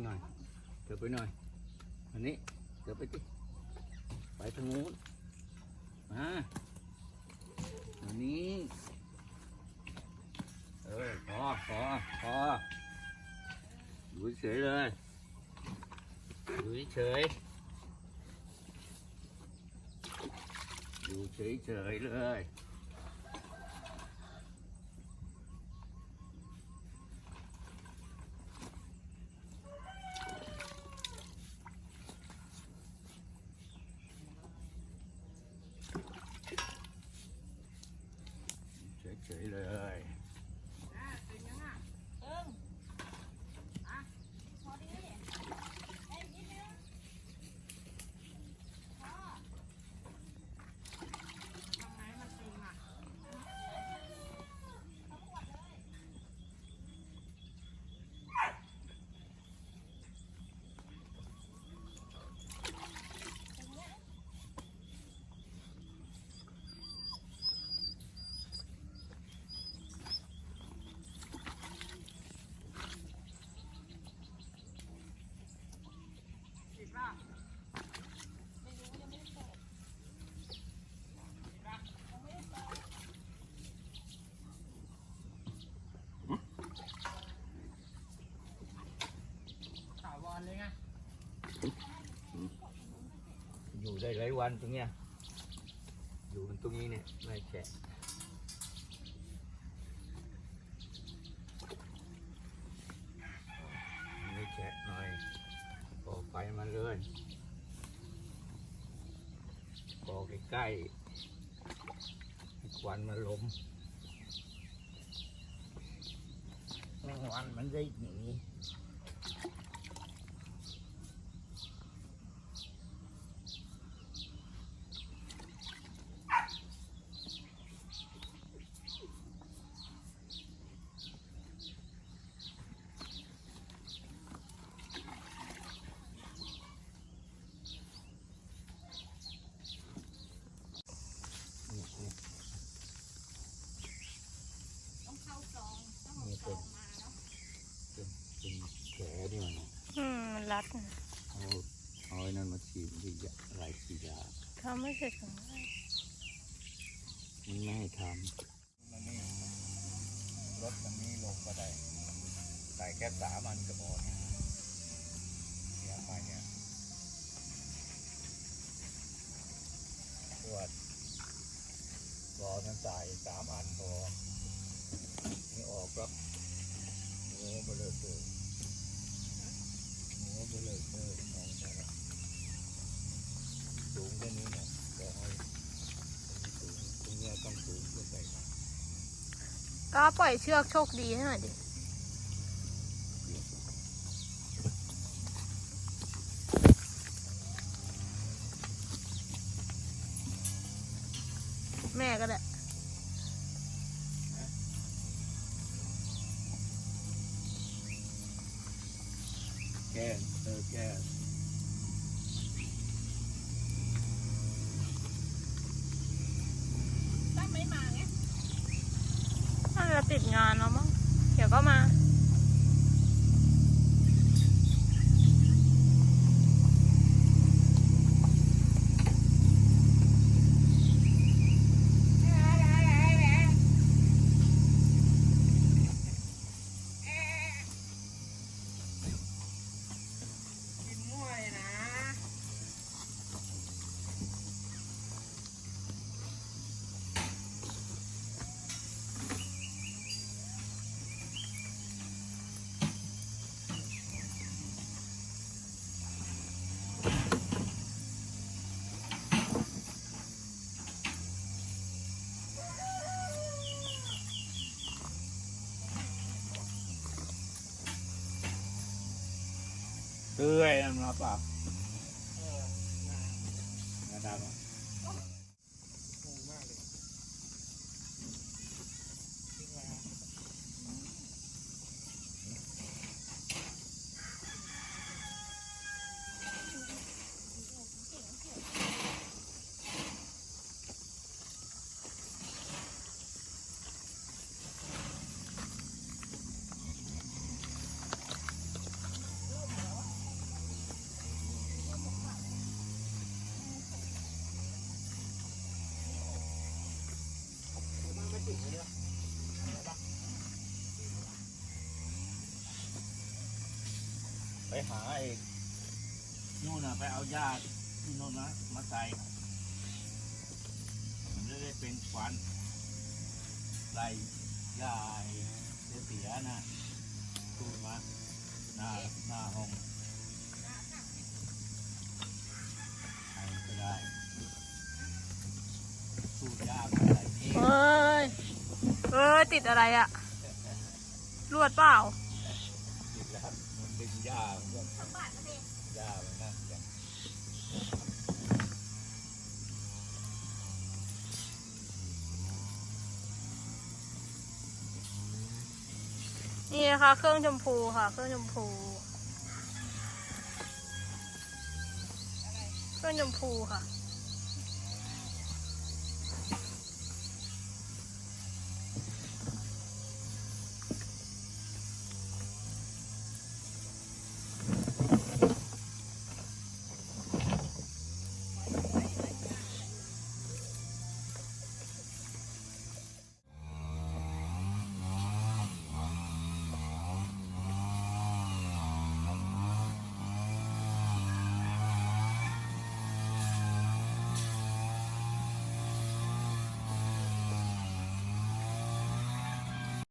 หน่อยเถิบไปหน่อยอันนี้เถิบไปที่ไปทางนู้นมาอันนี้พออยู่เฉยเลยอยู่เฉยเลยเฉยเลยอยู่ได้หลายวันตรงเนี้ยอยู่มันตรงนี้เนี่ยไม่แฉะหน่อยก่อไฟมันเลยก่อใกล้ๆให้ควันมันลมแมงวันมันได้หนีเป็นแผลนี่มันรัดเอาไอ้นั่นมาฉีดที่อะไรฉีดยาทำไม่เสร็จของมันไม่ให้ทำรถมันนี้ลงก็ได้ใส่แค่3 อันก็พอเนี่ยเสียไปเนี่ยตรวจรอนั้นใส่3 อันพอนี่ออกแล้วโอ้เบลอเตอร์ออกไปแล้วสูงแค่นี้นะก็ให้สูงตรงนี้ต้องสูงขึ้นไปก็ปล่อยเชือกโชคดีให้หน่อยดิแม่ก็ได้แก้ตั้งไม่มาไงน่าจะติดงานแล้วมั้งเดี๋ยวก็มาเตื้อยนั่นมาเปล่าน่าดำ หาไอ้นู่นน่ะไปเอาหญ้าที่นู่นนะมาใส่มันจะได้เป็นควันไล่หญ้าไอ้เสียๆนะตูนมาหน้าห้องใครก็ได้สูดหญ้ามาใส่ที่ เอ้ยติดอะไรอะลวดเปล่า ติดแล้วมันดึงหญ้ามันก็หญ้ามันนั่นกัน นี่นะคะเครื่องชมพูค่ะ เครื่องชมพู เครื่องชมพูค่ะ